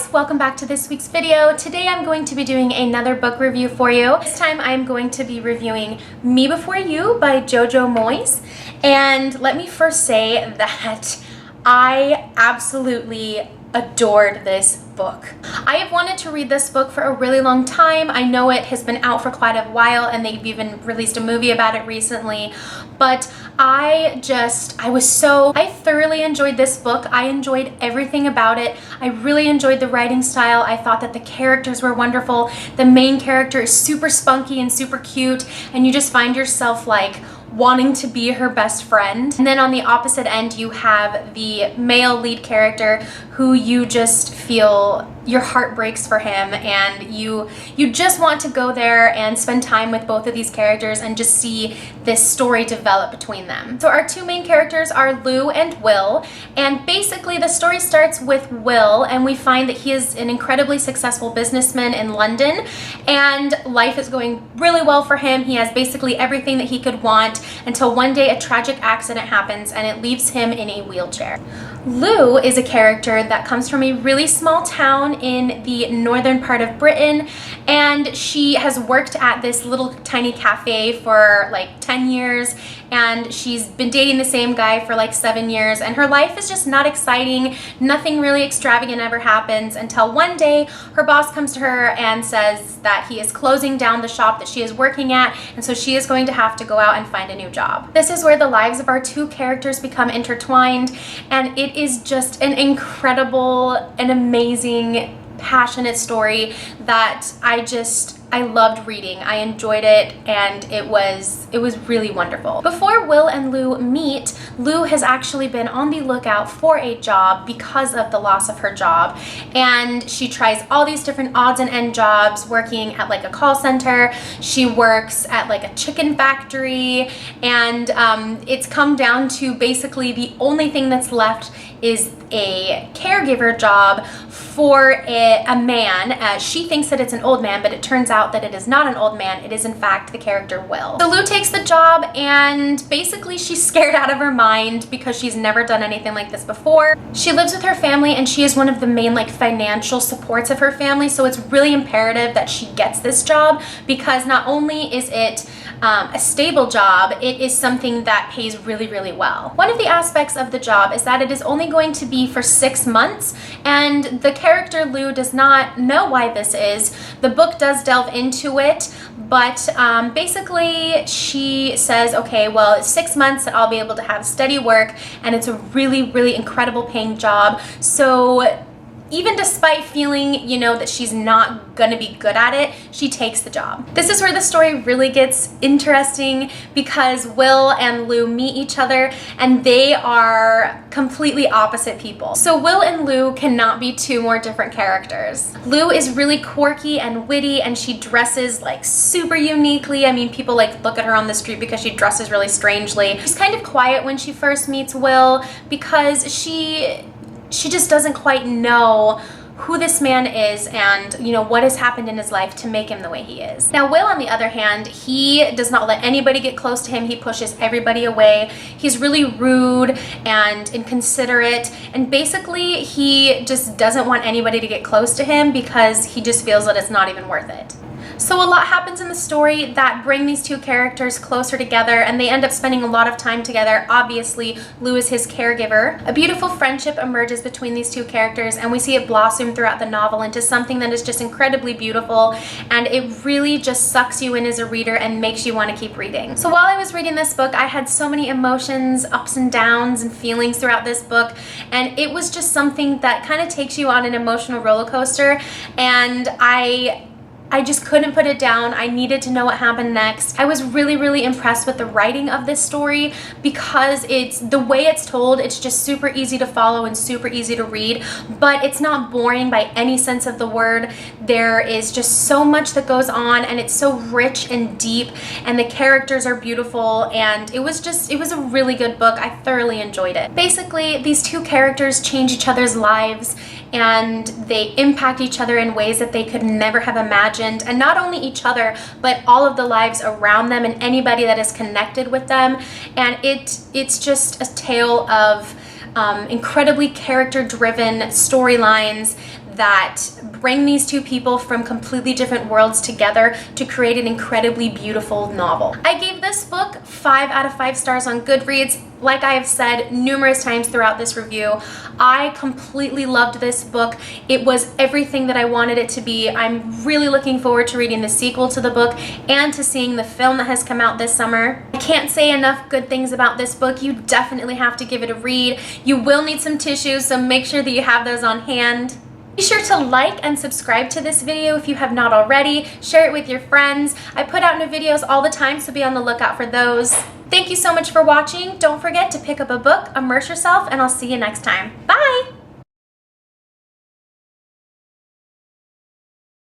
guys, welcome back to this week's video. Today I'm going to be doing another book review for you. This time I'm going to be reviewing Me Before You by Jojo Moyes. And let me first say that I absolutely adored this book. I have wanted to read this book for a really long time. I know it has been out for quite a while and they've even released a movie about it recently, but I thoroughly enjoyed this book. I enjoyed everything about it. I really enjoyed the writing style. I thought that the characters were wonderful. The main character is super spunky and super cute, and you just find yourself like wanting to be her best friend. And then on the opposite end, you have the male lead character who you just feel your heart breaks for him, and you just want to go there and spend time with both of these characters and just see this story develop between them. So our two main characters are Lou and Will, and basically the story starts with Will, and we find that he is an incredibly successful businessman in London, and life is going really well for him. He has basically everything that he could want until one day a tragic accident happens and it leaves him in a wheelchair. Lou is a character that comes from a really small town in the northern part of Britain, and she has worked at this little tiny cafe for like 10 years, and she's been dating the same guy for like 7 years, and her life is just not exciting. Nothing really extravagant ever happens until one day her boss comes to her and says that he is closing down the shop that she is working at, and so she is going to have to go out and find a new job. This is where the lives of our two characters become intertwined, and it is just an incredible and amazing, passionate story that I loved reading. I enjoyed it, and it was really wonderful. Before Will and Lou meet, Lou has actually been on the lookout for a job because of the loss of her job, and she tries all these different odds and end jobs, working at like a call center. She works at like a chicken factory, and it's come down to basically the only thing that's left is a caregiver job for a man. She thinks that it's an old man, but it turns out that it is not an old man. It is in fact the character Will. So Lou takes the job, and basically she's scared out of her mind because she's never done anything like this before. She lives with her family, and she is one of the main like financial supports of her family, so it's really imperative that she gets this job, because not only is it a stable job, it is something that pays really, really well. One of the aspects of the job is that it is only going to be for 6 months, and the character Lou does not know why this is. The book does delve into it, but basically she says, okay, well, it's 6 months that I'll be able to have steady work, and it's a really, really incredible paying job. So even despite feeling, that she's not gonna be good at it, she takes the job. This is where the story really gets interesting, because Will and Lou meet each other, and they are completely opposite people. So Will and Lou cannot be two more different characters. Lou is really quirky and witty, and she dresses like super uniquely. I mean, people like look at her on the street because she dresses really strangely. She's kind of quiet when she first meets Will, because she just doesn't quite know who this man is and what has happened in his life to make him the way he is. Now Will, on the other hand, he does not let anybody get close to him. He pushes everybody away. He's really rude and inconsiderate, and basically he just doesn't want anybody to get close to him because he just feels that it's not even worth it. So a lot happens in the story that bring these two characters closer together, and they end up spending a lot of time together. Obviously, Lou is his caregiver. A beautiful friendship emerges between these two characters, and we see it blossom throughout the novel into something that is just incredibly beautiful, and it really just sucks you in as a reader and makes you want to keep reading. So while I was reading this book, I had so many emotions, ups and downs, and feelings throughout this book, and it was just something that kind of takes you on an emotional roller coaster, and I just couldn't put it down. I needed to know what happened next. I was really, really impressed with the writing of this story, because it's the way it's told. It's just super easy to follow and super easy to read, but it's not boring by any sense of the word. There is just so much that goes on, and it's so rich and deep, and the characters are beautiful, and it was a really good book. I thoroughly enjoyed it. Basically, these two characters change each other's lives, and they impact each other in ways that they could never have imagined, and not only each other, but all of the lives around them and anybody that is connected with them. And it's just a tale of incredibly character-driven storylines that bring these two people from completely different worlds together to create an incredibly beautiful novel. I gave this book 5 out of 5 stars on Goodreads. Like I have said numerous times throughout this review, I completely loved this book. It was everything that I wanted it to be. I'm really looking forward to reading the sequel to the book and to seeing the film that has come out this summer. I can't say enough good things about this book. You definitely have to give it a read. You will need some tissues, so make sure that you have those on hand. Be sure to like and subscribe to this video if you have not already. Share it with your friends. I put out new videos all the time, so be on the lookout for those. Thank you so much for watching. Don't forget to pick up a book, immerse yourself, and I'll see you next time. Bye!